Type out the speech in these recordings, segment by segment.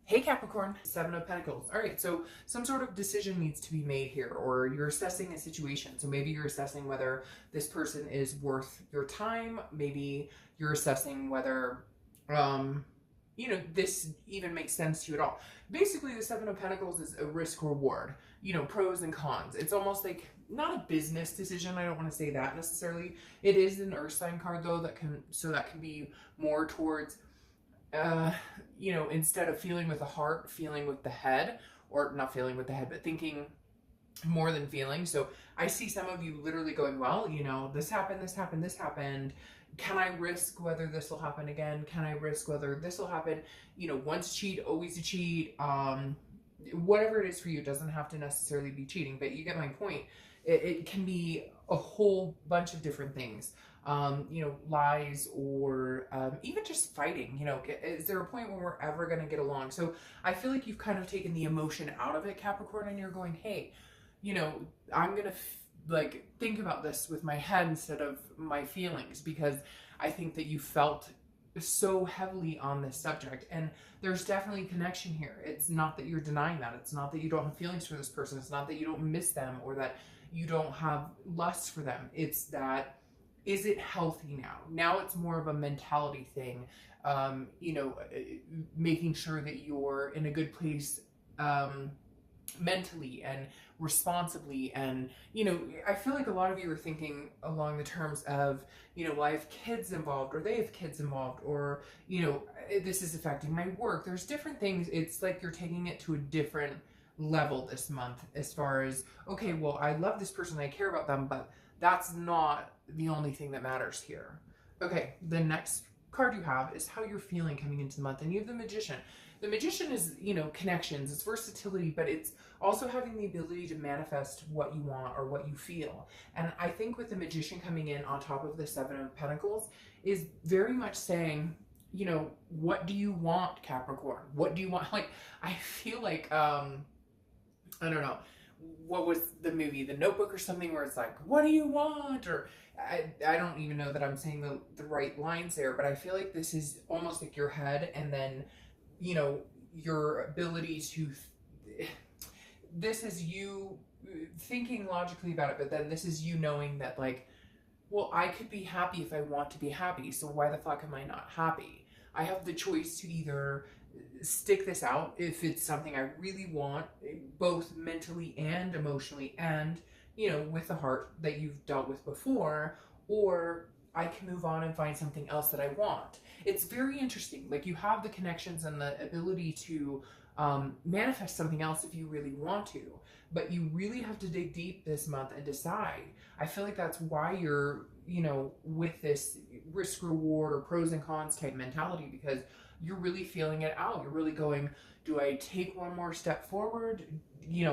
Hey Capricorn, Seven of Pentacles. All right, so some sort of decision needs to be made here, or you're assessing a situation. So maybe you're assessing whether this person is worth your time. Maybe you're assessing whether, this even makes sense to you at all. Basically, the Seven of Pentacles is a risk reward, pros and cons. It's almost like not a business decision. I don't want to say that necessarily. It is an Earth sign card though, that can be more towards instead of feeling with the heart, feeling with the head, or not feeling with the head, but thinking more than feeling. So I see some of you literally going, well, this happened, this happened, this happened. Can I risk whether this will happen again? Can I risk whether this will happen? Once a cheat, always a cheat. Whatever it is for you, it doesn't have to necessarily be cheating, but you get my point. It can be a whole bunch of different things. Lies, or even just fighting. Is there a point when we're ever going to get along? So I feel like you've kind of taken the emotion out of it, Capricorn, and you're going, hey, I'm going to think about this with my head instead of my feelings, because I think that you felt so heavily on this subject, and there's definitely a connection here. It's not that you're denying that. It's not that you don't have feelings for this person. It's not that you don't miss them or that you don't have lust for them. It's that, is it healthy now? Now it's more of a mentality thing, making sure that you're in a good place mentally and responsibly. And, I feel like a lot of you are thinking along the terms of, well, I have kids involved, or they have kids involved, or, this is affecting my work. There's different things. It's like you're taking it to a different level this month as far as, okay, well, I love this person, I care about them, but that's not the only thing that matters here. Okay, the next card you have is how you're feeling coming into the month, and you have the Magician. The Magician is, connections, it's versatility, but it's also having the ability to manifest what you want or what you feel. And I think with the Magician coming in on top of the Seven of Pentacles is very much saying, what do you want, Capricorn? What do you want? Like, I feel like, I don't know, what was the movie, The Notebook or something, where it's like, what do you want? Or I don't even know that I'm saying the right lines there, but I feel like this is almost like your head, and then, your ability to, this is you thinking logically about it, but then this is you knowing that, like, well, I could be happy if I want to be happy, so why the fuck am I not happy? I have the choice to either stick this out if it's something I really want, both mentally and emotionally, and with the heart that you've dealt with before, or I can move on and find something else that I want. It's very interesting. Like, you have the connections and the ability to manifest something else if you really want to, but you really have to dig deep this month and decide. I feel like that's why you're with this risk reward or pros and cons type mentality, because you're really feeling it out. You're really going, do I take one more step forward?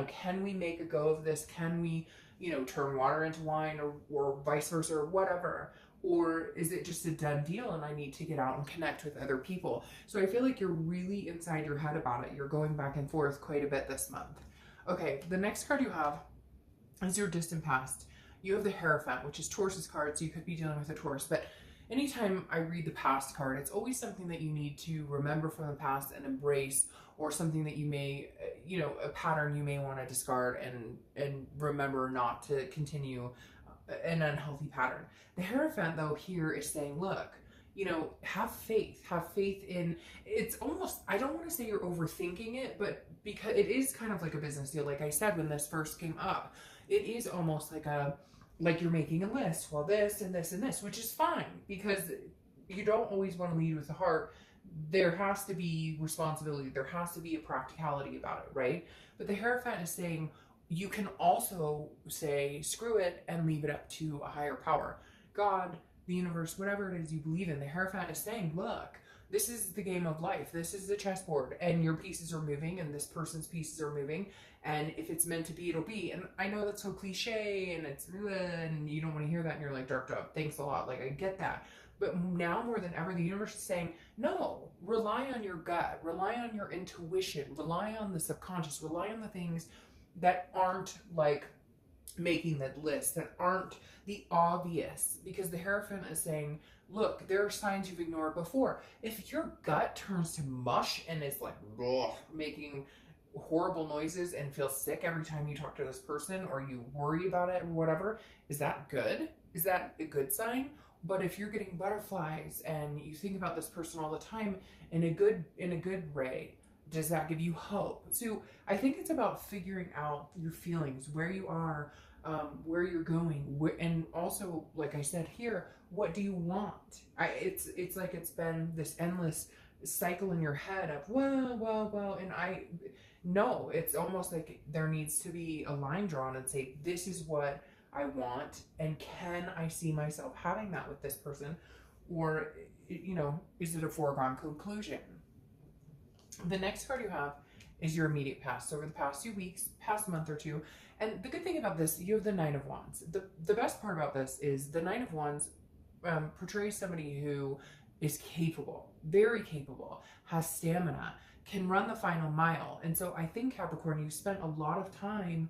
Can we make a go of this? Can we, turn water into wine, or vice versa, or whatever? Or is it just a done deal and I need to get out and connect with other people? So I feel like you're really inside your head about it. You're going back and forth quite a bit this month. Okay, the next card you have is your distant past. You have the Hierophant, which is Taurus's card, so you could be dealing with a Taurus, but anytime I read the past card, it's always something that you need to remember from the past and embrace, or something that you may, a pattern you may want to discard and remember not to continue an unhealthy pattern. The Hierophant, though, here is saying, look, have faith in, it's almost, I don't want to say you're overthinking it, but because it is kind of like a business deal. Like I said, when this first came up, it is almost like you're making a list. Well, this and this and this, which is fine, because you don't always want to lead with the heart. There has to be responsibility. There has to be a practicality about it, right? But the Hierophant is saying, you can also say, screw it, and leave it up to a higher power. God, the universe, whatever it is you believe in. The Hierophant is saying, look, this is the game of life. This is the chessboard, and your pieces are moving, and this person's pieces are moving, and if it's meant to be, it'll be. And I know that's so cliche, and it's, and you don't want to hear that, and you're like, dark up, thanks a lot. Like, I get that. But now more than ever, the universe is saying, no, rely on your gut, rely on your intuition, rely on the subconscious, rely on the things that aren't like making that list, that aren't the obvious, because the Hierophant is saying, look, there are signs you've ignored before. If your gut turns to mush and is like making horrible noises and feel sick every time you talk to this person, or you worry about it or whatever, is that good? Is that a good sign? But if you're getting butterflies and you think about this person all the time in a good way, does that give you hope? So I think it's about figuring out your feelings, where you are, where you're going, and also, like I said here, what do you want? It's like it's been this endless cycle in your head of well, and no, it's almost like there needs to be a line drawn and say, this is what I want, and can I see myself having that with this person, or is it a foregone conclusion? The next card you have is your immediate past. So over the past few weeks, past month or two. And the good thing about this, you have the Nine of Wands. The best part about this is the Nine of Wands portrays somebody who is capable, very capable, has stamina, can run the final mile. And so I think, Capricorn, you spent a lot of time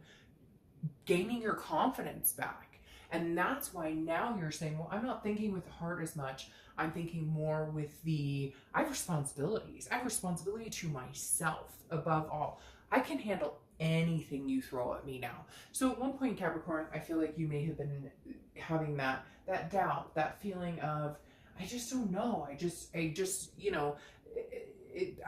gaining your confidence back. And that's why now you're saying, well, I'm not thinking with the heart as much. I'm thinking more with I have responsibilities. I have responsibility to myself above all. I can handle anything you throw at me now. So at one point, Capricorn, I feel like you may have been having that doubt, that feeling of, I just don't know. I just, I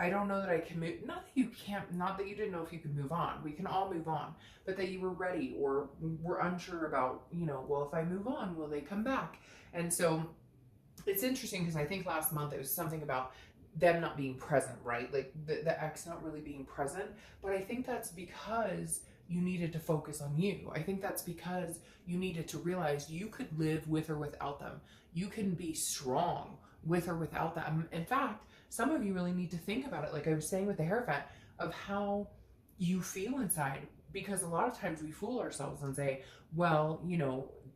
don't know that I can move. Not that you can't, not that you didn't know if you could move on. We can all move on, but that you were ready or were unsure about, well, if I move on, will they come back? And so it's interesting because I think last month it was something about them not being present, right? Like the ex not really being present. But I think that's because you needed to focus on you. I think that's because you needed to realize you could live with or without them. You can be strong with or without them. In fact, some of you really need to think about it, like I was saying with the Hierophant, of how you feel inside. Because a lot of times we fool ourselves and say, well,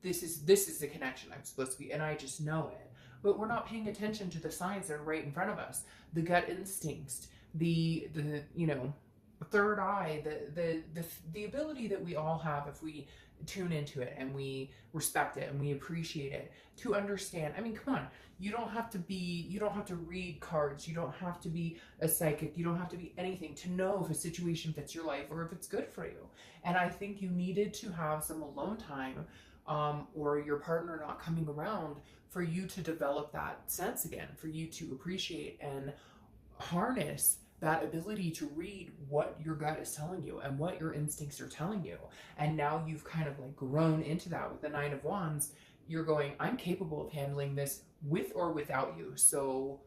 this is the connection I'm supposed to be, and I just know it. But we're not paying attention to the signs that are right in front of us. The gut instincts, the third eye, the ability that we all have if we tune into it and we respect it and we appreciate it, to understand. I mean, come on, you don't have to read cards, you don't have to be a psychic, you don't have to be anything to know if a situation fits your life or if it's good for you. And I think you needed to have some alone time, or your partner not coming around, for you to develop that sense again, for you to appreciate and harness that ability to read what your gut is telling you and what your instincts are telling you. And now you've kind of like grown into that with the Nine of Wands. You're going, I'm capable of handling this with or without you. So,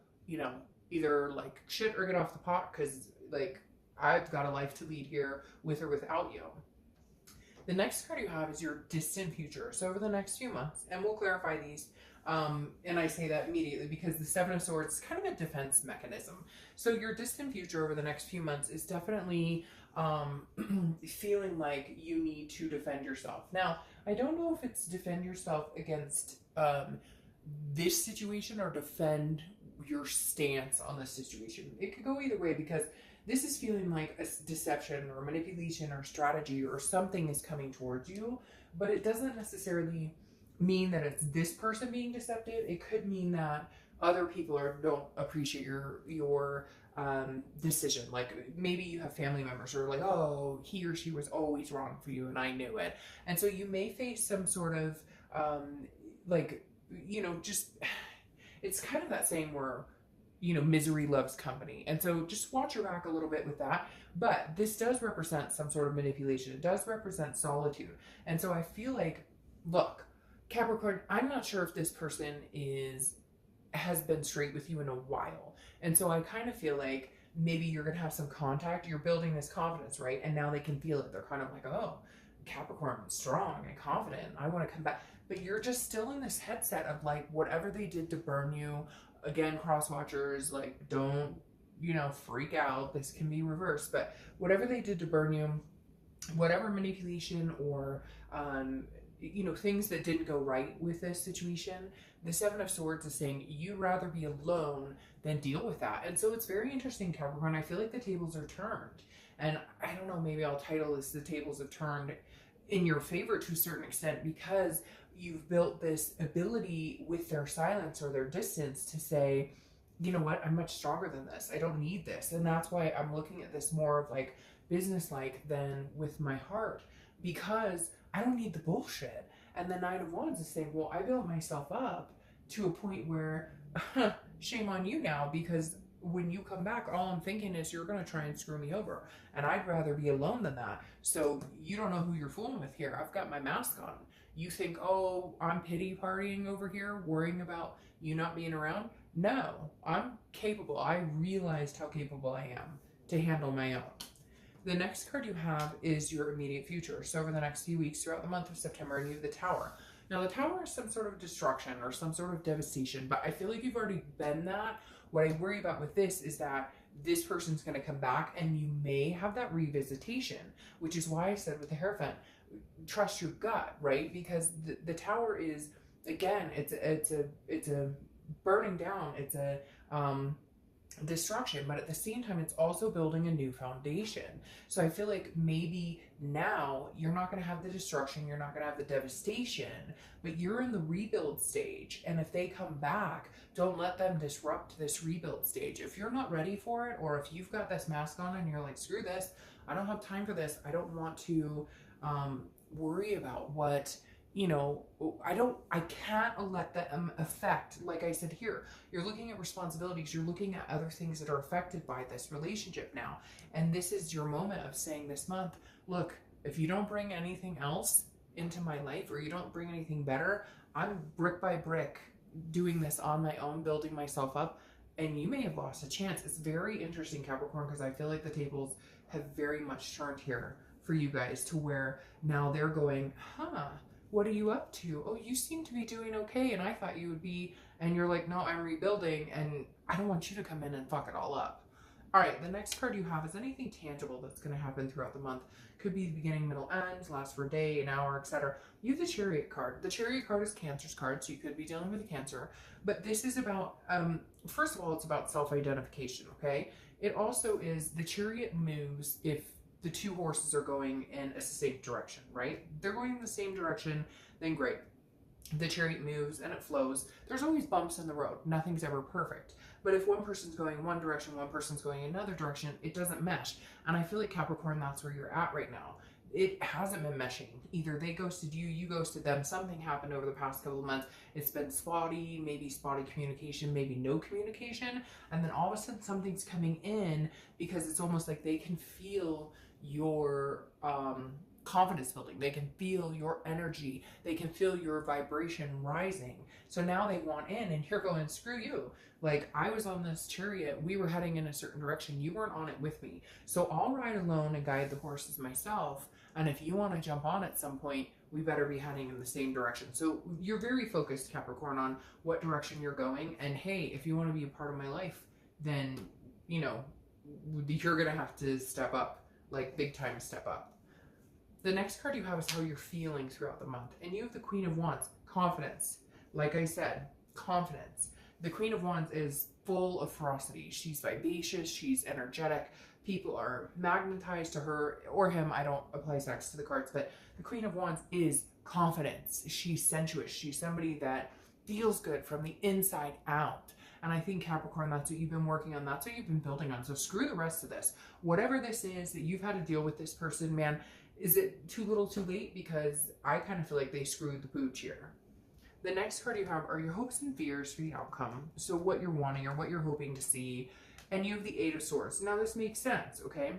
either like shit or get off the pot, because like I've got a life to lead here with or without you. The next card you have is your distant future. So over the next few months, and we'll clarify these, and I say that immediately because the Seven of Swords is kind of a defense mechanism. So your distant future over the next few months is definitely feeling like you need to defend yourself. Now, I don't know if it's defend yourself against this situation or defend your stance on the situation. It could go either way, because this is feeling like a deception or manipulation or strategy or something is coming towards you, but it doesn't necessarily mean that it's this person being deceptive. It could mean that other people don't appreciate your decision. Like maybe you have family members who are like, oh, he or she was always wrong for you and I knew it. And so you may face some sort of just, it's kind of that saying where, misery loves company. And so just watch your back a little bit with that. But this does represent some sort of manipulation. It does represent solitude. And so I feel like, look, Capricorn, I'm not sure if this person has been straight with you in a while. And so I kind of feel like maybe you're going to have some contact. You're building this confidence, right? And now they can feel it. They're kind of like, oh, Capricorn, strong and confident. I want to come back. But you're just still in this headset of like, whatever they did to burn you, again, cross watchers, like, don't, freak out. This can be reversed. But whatever they did to burn you, whatever manipulation or, things that didn't go right with this situation, the Seven of Swords is saying you'd rather be alone than deal with that. And so it's very interesting, Capricorn. I feel like the tables are turned. And I don't know, maybe I'll title this The Tables Have Turned. in your favor to a certain extent, because you've built this ability with their silence or their distance to say, you know what, I'm much stronger than this. I don't need this. And that's why I'm looking at this more of like business-like than with my heart, because I don't need the bullshit. And the Nine of Wands is saying, well, I built myself up to a point where shame on you now, because when you come back, all I'm thinking is you're going to try and screw me over. And I'd rather be alone than that. So you don't know who you're fooling with here. I've got my mask on. You think, oh, I'm pity partying over here, worrying about you not being around? No, I'm capable. I realized how capable I am to handle my own. The next card you have is your immediate future. So over the next few weeks throughout the month of September, and you have the Tower. Now the Tower is some sort of destruction or some sort of devastation, but I feel like you've already been that. What I worry about with this is that this person's going to come back and you may have that revisitation, which is why I said with the Hierophant, trust your gut, right? Because the Tower is, again, it's a burning down, it's a destruction, but at the same time it's also building a new foundation. So I feel like maybe now you're not going to have the destruction, you're not going to have the devastation, but you're in the rebuild stage. And if they come back, don't let them disrupt this rebuild stage. If you're not ready for it, or if you've got this mask on and you're like, screw this, I don't have time for this, I don't want to worry about what, you know, I can't let that affect, like I said here, you're looking at responsibilities, you're looking at other things that are affected by this relationship now. And this is your moment of saying this month, look, if you don't bring anything else into my life, or you don't bring anything better, I'm brick by brick doing this on my own, building myself up, and you may have lost a chance. It's very interesting, Capricorn, because I feel like the tables have very much turned here for you guys, to where now they're going, what are you up to? Oh, you seem to be doing okay, and I thought you would be, and you're like, no, I'm rebuilding, and I don't want you to come in and fuck it all up. All right, the next card you have is anything tangible that's going to happen throughout the month. Could be the beginning, middle, end, last for a day, an hour, etc. You have the Chariot card. The Chariot card is Cancer's card, so you could be dealing with a Cancer. But this is about, first of all, it's about self-identification, okay? It also is, the Chariot moves if the two horses are going in a same direction, right? They're going in the same direction, then great. The Chariot moves and it flows. There's always bumps in the road. Nothing's ever perfect. But if one person's going one direction, one person's going another direction, it doesn't mesh. And I feel like, Capricorn, that's where you're at right now. It hasn't been meshing. Either they ghosted you, you ghosted them. Something happened over the past couple of months. It's been spotty, maybe spotty communication, maybe no communication. And then all of a sudden something's coming in, because it's almost like they can feel your confidence building. They can feel your energy. They can feel your vibration rising. So now they want in, and you're going, screw you. Like, I was on this Chariot. We were heading in a certain direction. You weren't on it with me. So I'll ride alone and guide the horses myself. And if you want to jump on at some point, we better be heading in the same direction. So you're very focused, Capricorn, on what direction you're going. And hey, if you want to be a part of my life, then, you know, you're going to have to step up. Like, big time step up. The next card you have is how you're feeling throughout the month. And you have the Queen of Wands, confidence. Like I said, confidence. The Queen of Wands is full of ferocity. She's vivacious, she's energetic. People are magnetized to her or him. I don't apply sex to the cards, but the Queen of Wands is confidence. She's sensuous. She's somebody that feels good from the inside out. And I think, Capricorn, that's what you've been working on. That's what you've been building on. So screw the rest of this. Whatever this is that you've had to deal with this person, man, is it too little too late? Because I kind of feel like they screwed the pooch here. The next card you have are your hopes and fears for the outcome. So what you're wanting or what you're hoping to see. And you have the Eight of Swords. Now this makes sense, okay?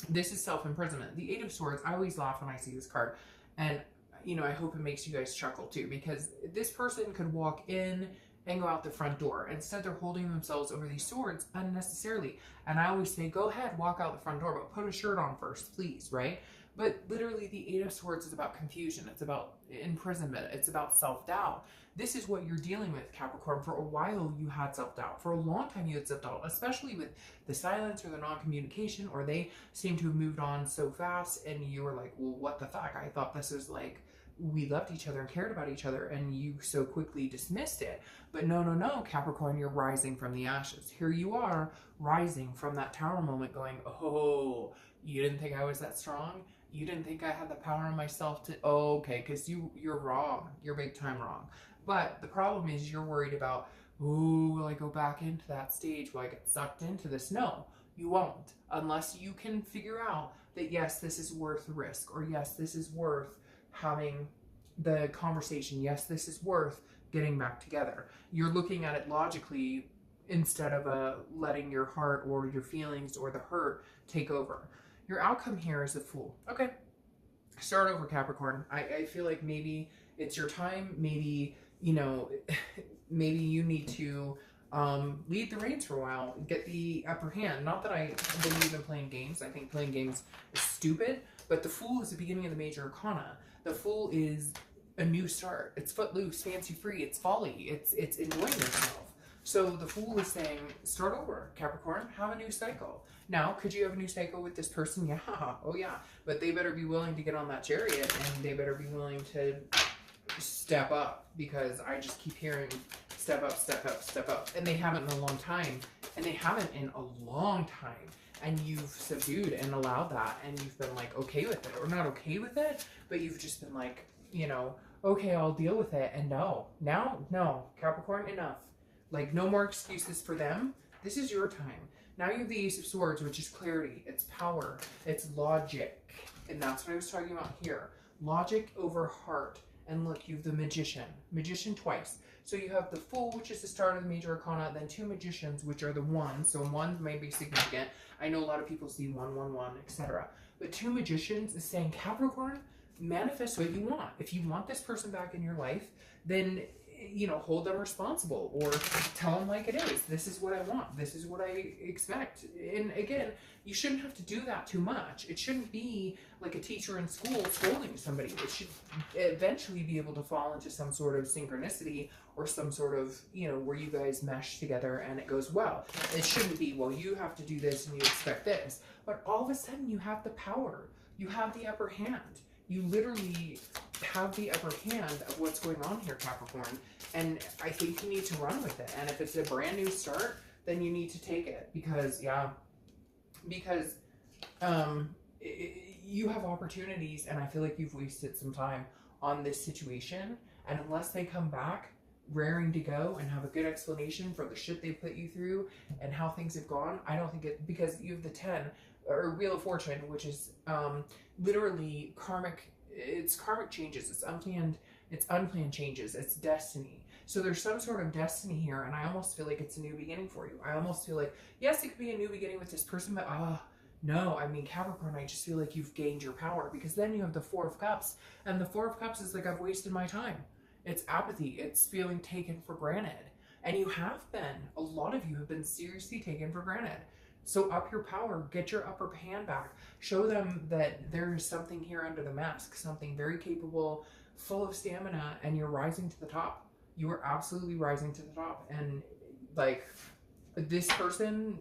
This is self-imprisonment. The Eight of Swords, I always laugh when I see this card. And, you know, I hope it makes you guys chuckle too. Because this person could walk in and go out the front door. Instead, they're holding themselves over these swords unnecessarily. And I always say, go ahead, walk out the front door, but put a shirt on first, please, right? But literally, the Eight of Swords is about confusion. It's about imprisonment. It's about self-doubt. This is what you're dealing with, Capricorn. For a while, you had self-doubt. For a long time, you had self-doubt, especially with the silence or the non-communication, or they seem to have moved on so fast, and you were like, well, what the fuck? I thought this was like, we loved each other and cared about each other, and you so quickly dismissed it. But no, Capricorn, you're rising from the ashes. Here you are, rising from that Tower moment, going, oh, you didn't think I was that strong? You didn't think I had the power on myself to, oh, okay, because you're wrong. You're big time wrong. But the problem is you're worried about, ooh, will I go back into that stage? Will I get sucked into this? No, you won't. Unless you can figure out that, yes, this is worth the risk, or yes, this is worth having the conversation. Yes, this is worth getting back together. You're looking at it logically instead of letting your heart or your feelings or the hurt take over. Your outcome here is a Fool. Okay, start over, Capricorn. I feel like maybe it's your time. Maybe, you know, maybe you need to lead the reins for a while, get the upper hand. Not that I believe in playing games. I think playing games is stupid, but the Fool is the beginning of the major arcana. The Fool is a new start. It's footloose, fancy free, it's folly, it's enjoying yourself. So the Fool is saying, start over, Capricorn, have a new cycle. Now, could you have a new cycle with this person? Yeah, oh yeah, but they better be willing to get on that chariot, and they better be willing to step up, because I just keep hearing step up, step up, step up, and they haven't in a long time, and they haven't in a long time, and you've subdued and allowed that, and you've been like okay with it, or not okay with it, but you've just been like, you know, okay, I'll deal with it, and no, Capricorn, enough. Like, no more excuses for them. This is your time. Now you have the Ace of Swords, which is clarity, it's power, it's logic, and that's what I was talking about here. Logic over heart. And look, you have the Magician twice. So you have the Fool, which is the start of the major arcana, then two Magicians, which are the ones. So one may be significant. I know a lot of people see 111, etc. But two Magicians is saying, Capricorn, manifest what you want. If you want this person back in your life, then, you know, hold them responsible, or tell them like it is. This is what I want. This is what I expect. And again, you shouldn't have to do that too much. It shouldn't be like a teacher in school scolding somebody. It should eventually be able to fall into some sort of synchronicity, or some sort of, you know, where you guys mesh together and it goes well. It shouldn't be, well, you have to do this and you expect this. But all of a sudden you have the power. You have the upper hand. You literally have the upper hand of what's going on here, Capricorn. And I think you need to run with it. And if it's a brand new start, then you need to take it. Because, yeah, you have opportunities, and I feel like you've wasted some time on this situation. And unless they come back raring to go and have a good explanation for the shit they put you through and how things have gone, I don't think it, because you have the 10, or Wheel of Fortune, which is literally karmic. It's karmic changes. It's unplanned changes. It's destiny. So there's some sort of destiny here, and I almost feel like it's a new beginning for you. I almost feel like, yes, it could be a new beginning with this person, but no, I mean, Capricorn, I just feel like you've gained your power, because then you have the Four of Cups, and the Four of Cups is like, I've wasted my time. It's apathy. It's feeling taken for granted. And you have been. A lot of you have been seriously taken for granted. So up your power, get your upper hand back. Show them that there is something here under the mask, something very capable, full of stamina, and you're rising to the top. You are absolutely rising to the top. And like, this person,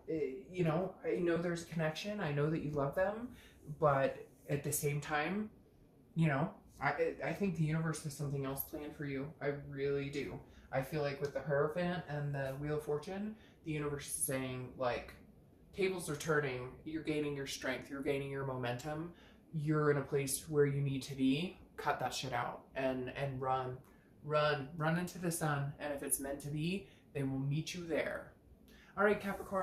you know, I know there's a connection. I know that you love them, but at the same time, you know, I think the universe has something else planned for you. I really do. I feel like with the Hierophant and the Wheel of Fortune, the universe is saying, like, tables are turning, you're gaining your strength, you're gaining your momentum, you're in a place where you need to be. Cut that shit out and run into the sun, and if it's meant to be, they will meet you there. All right, Capricorn.